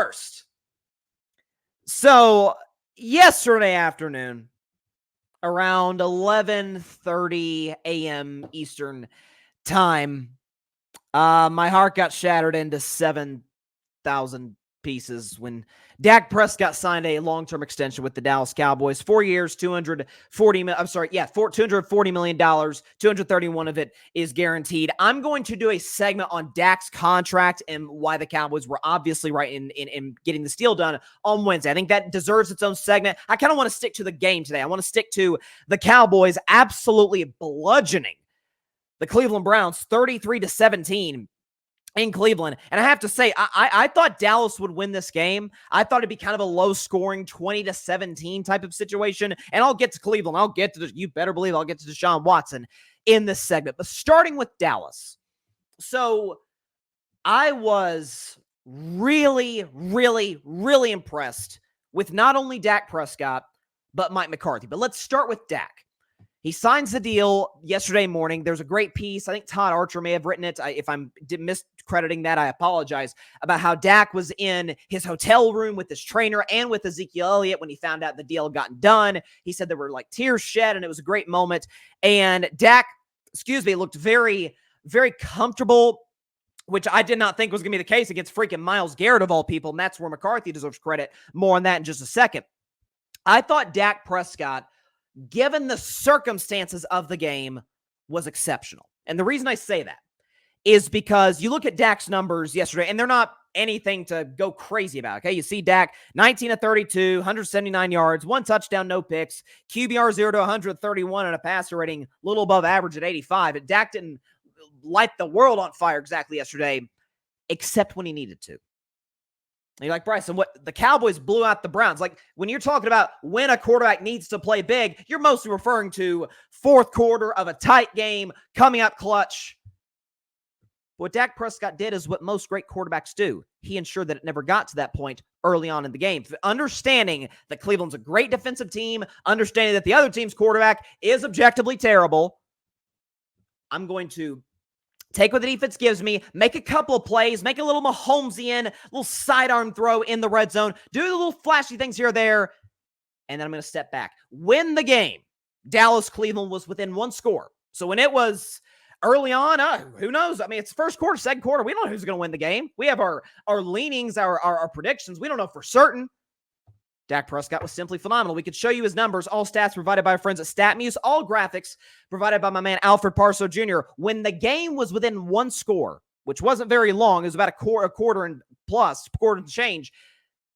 first. So yesterday afternoon, around 11:30 a.m. Eastern time, my heart got shattered into 7,000 pieces when Dak Prescott signed a long-term extension with the Dallas Cowboys. 4 years, $240 million. 231 of it is guaranteed. I'm going to do a segment on Dak's contract and why the Cowboys were obviously right in getting this deal done on Wednesday. I think that deserves its own segment. I kind of want to stick to the game today. I want to stick to the Cowboys absolutely bludgeoning the Cleveland Browns 33-17 in Cleveland. And I have to say, I thought Dallas would win this game. I thought it'd be kind of a low-scoring 20-17 type of situation. And I'll get to Cleveland. You better believe I'll get to Deshaun Watson in this segment. But starting with Dallas. So I was really, really, really impressed with not only Dak Prescott, but Mike McCarthy. But let's start with Dak. He signs the deal yesterday morning. There's a great piece. I think Todd Archer may have written it. If I'm miscrediting that, I apologize. About how Dak was in his hotel room with his trainer and with Ezekiel Elliott when he found out the deal had gotten done. He said there were like tears shed and it was a great moment. And Dak, looked very, very comfortable, which I did not think was going to be the case against freaking Myles Garrett of all people. And that's where McCarthy deserves credit. More on that in just a second. I thought Dak Prescott, given the circumstances of the game, was exceptional. And the reason I say that is because you look at Dak's numbers yesterday, and they're not anything to go crazy about, okay? You see Dak, 19-32, 179 yards, 1 touchdown, no picks, QBR 0-131, and a passer rating a little above average at 85. And Dak didn't light the world on fire exactly yesterday, except when he needed to. And you're like, Bryson, what? The Cowboys blew out the Browns. Like, when you're talking about when a quarterback needs to play big, you're mostly referring to fourth quarter of a tight game, coming up clutch. What Dak Prescott did is what most great quarterbacks do. He ensured that it never got to that point early on in the game. Understanding that Cleveland's a great defensive team, understanding that the other team's quarterback is objectively terrible, I'm going to take what the defense gives me, make a couple of plays, make a little Mahomesian, little sidearm throw in the red zone, do the little flashy things here or there, and then I'm going to step back. Win the game. Dallas-Cleveland was within 1 score. So when it was early on, who knows? I mean, it's first quarter, second quarter. We don't know who's going to win the game. We have our leanings, our predictions. We don't know for certain. Dak Prescott was simply phenomenal. We could show you his numbers. All stats provided by our friends at StatMuse. All graphics provided by my man Alfred Parso Jr. When the game was within 1 score, which wasn't very long, it was about a quarter and change.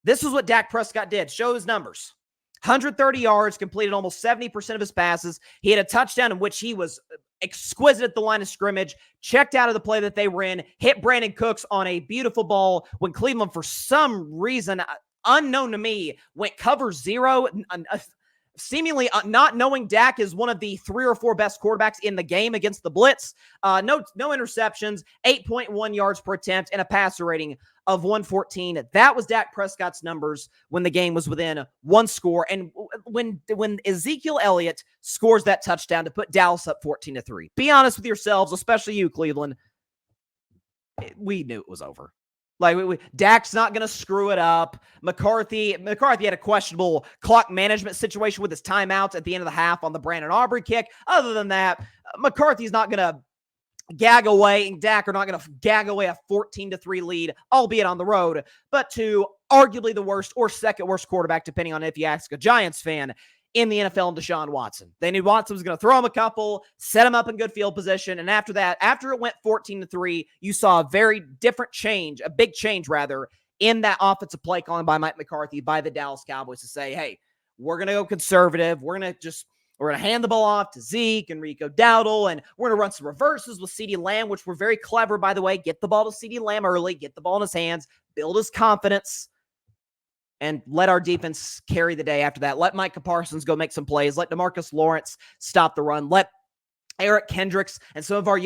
This is what Dak Prescott did. Show his numbers. 130 yards, completed almost 70% of his passes. He had a touchdown in which he was exquisite at the line of scrimmage, checked out of the play that they were in, hit Brandon Cooks on a beautiful ball when Cleveland, for some reason unknown to me, went cover 0, seemingly not knowing Dak is one of the 3 or 4 best quarterbacks in the game against the blitz. No interceptions, 8.1 yards per attempt, and a passer rating of 114. That was Dak Prescott's numbers when the game was within 1 score. And when Ezekiel Elliott scores that touchdown to put Dallas up 14-3, be honest with yourselves, especially you, Cleveland, we knew it was over. Like, Dak's not going to screw it up. McCarthy had a questionable clock management situation with his timeouts at the end of the half on the Brandon Aubrey kick. Other than that, McCarthy's not going to gag away, and Dak are not going to gag away a 14-3 lead, albeit on the road, but to arguably the worst or second worst quarterback, depending on if you ask a Giants fan, in the NFL, and Deshaun Watson. They knew Watson was going to throw him a couple, set him up in good field position, and after that, after it went 14-3, you saw a very different change, a big change rather, in that offensive play calling by Mike McCarthy, by the Dallas Cowboys, to say, hey, we're going to go conservative. We're going to hand the ball off to Zeke and Rico Dowdle, and we're going to run some reverses with CeeDee Lamb, which were very clever, by the way. Get the ball to CeeDee Lamb early, get the ball in his hands, build his confidence, and let our defense carry the day after that. Let Micah Parsons go make some plays. Let DeMarcus Lawrence stop the run. Let Eric Kendricks and some of our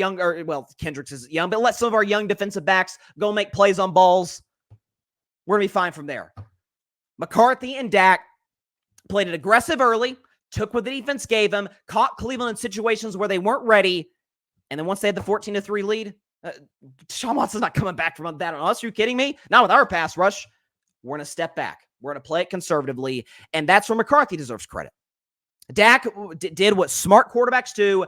Kendricks is young, but let some of our young defensive backs go make plays on balls. We're going to be fine from there. McCarthy and Dak played it aggressive early, took what the defense gave them, caught Cleveland in situations where they weren't ready, and then once they had the 14-3 lead, Deshaun Watson's not coming back from that on us. Are you kidding me? Not with our pass rush. we're going to step back. We're going to play it conservatively, and that's where McCarthy deserves credit. Dak did what smart quarterbacks do,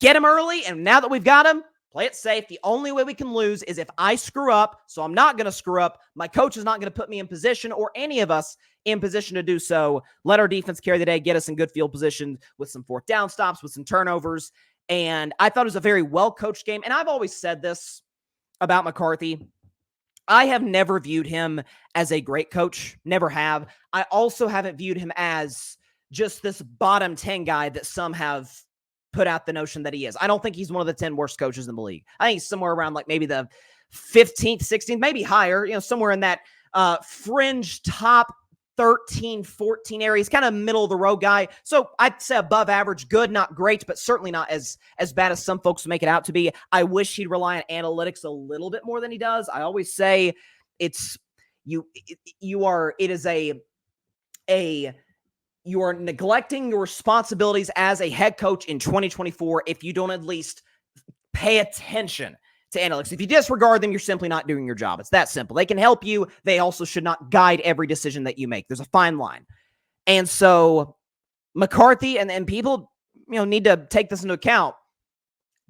get him early, and now that we've got him, play it safe. The only way we can lose is if I screw up, so I'm not going to screw up. My coach is not going to put me in position, or any of us in position to do so. Let our defense carry the day, get us in good field position with some fourth down stops, with some turnovers, and I thought it was a very well-coached game, and I've always said this about McCarthy. I have never viewed him as a great coach, never have. I also haven't viewed him as just this bottom 10 guy that some have put out the notion that he is. I don't think he's one of the 10 worst coaches in the league. I think he's somewhere around like maybe the 15th, 16th, maybe higher, somewhere in that fringe top 13, 14 area. He's kind of middle of the road guy. So I'd say above average, good, not great, but certainly not as bad as some folks make it out to be. I wish he'd rely on analytics a little bit more than he does. I always say you are neglecting your responsibilities as a head coach in 2024 if you don't at least pay attention to analytics. If you disregard them, you're simply not doing your job. It's that simple. They can help you. They also should not guide every decision that you make. There's a fine line. And so McCarthy and people, need to take this into account.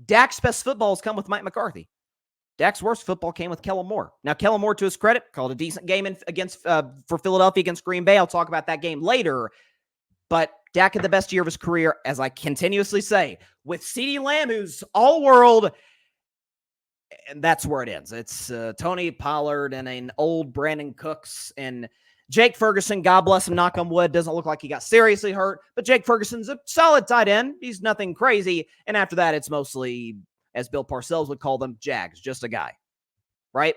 Dak's best football has come with Mike McCarthy. Dak's worst football came with Kellen Moore. Now, Kellen Moore, to his credit, called a decent game for Philadelphia against Green Bay. I'll talk about that game later. But Dak had the best year of his career, as I continuously say, with CeeDee Lamb, who's all-world, and that's where it ends. It's Tony Pollard and an old Brandon Cooks and Jake Ferguson. God bless him, knock on wood. Doesn't look like he got seriously hurt, but Jake Ferguson's a solid tight end. He's nothing crazy. And after that, it's mostly, as Bill Parcells would call them, Jags, just a guy, right?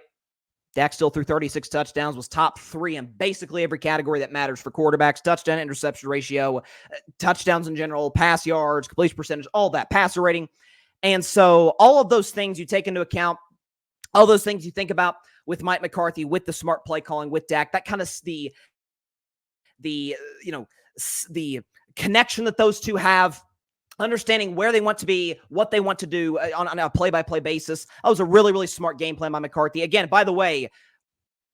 Dak still threw 36 touchdowns, was top 3 in basically every category that matters for quarterbacks: touchdown, interception ratio, touchdowns in general, pass yards, completion percentage, all that, passer rating. And so all of those things you take into account, all those things you think about with Mike McCarthy, with the smart play calling, with Dak, that kind of the connection that those two have, understanding where they want to be, what they want to do on a play-by-play basis. That was a really, really smart game plan by McCarthy. Again, by the way,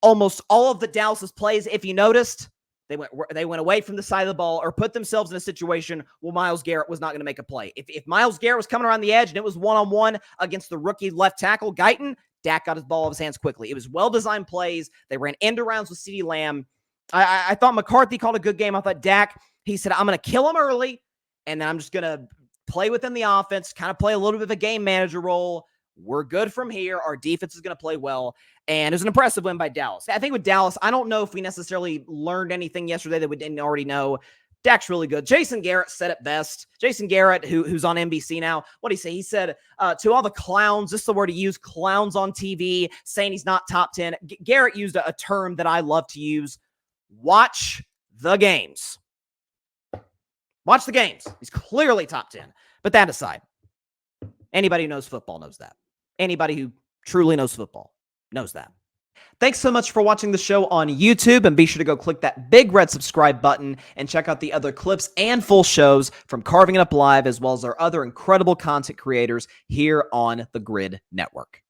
almost all of the Dallas's plays, if you noticed, they went away from the side of the ball or put themselves in a situation where Myles Garrett was not going to make a play. If Myles Garrett was coming around the edge and it was one-on-one against the rookie left tackle, Guyton, Dak got his ball out of his hands quickly. It was well-designed plays. They ran end-arounds with CeeDee Lamb. I thought McCarthy called a good game. I thought Dak, he said, I'm going to kill him early, and then I'm just going to play within the offense, kind of play a little bit of a game manager role. We're good from here. Our defense is going to play well. And it was an impressive win by Dallas. I think with Dallas, I don't know if we necessarily learned anything yesterday that we didn't already know. Dak's really good. Jason Garrett said it best. Jason Garrett, who's on NBC now, what did he say? He said, to all the clowns, this is the word he used, clowns on TV, saying he's not top 10. Garrett used a term that I love to use. Watch the games. Watch the games. He's clearly top 10. But that aside, anybody who knows football knows that. Anybody who truly knows football knows that. Thanks so much for watching the show on YouTube, and be sure to go click that big red subscribe button and check out the other clips and full shows from Carving It Up Live, as well as our other incredible content creators here on the Grid Network.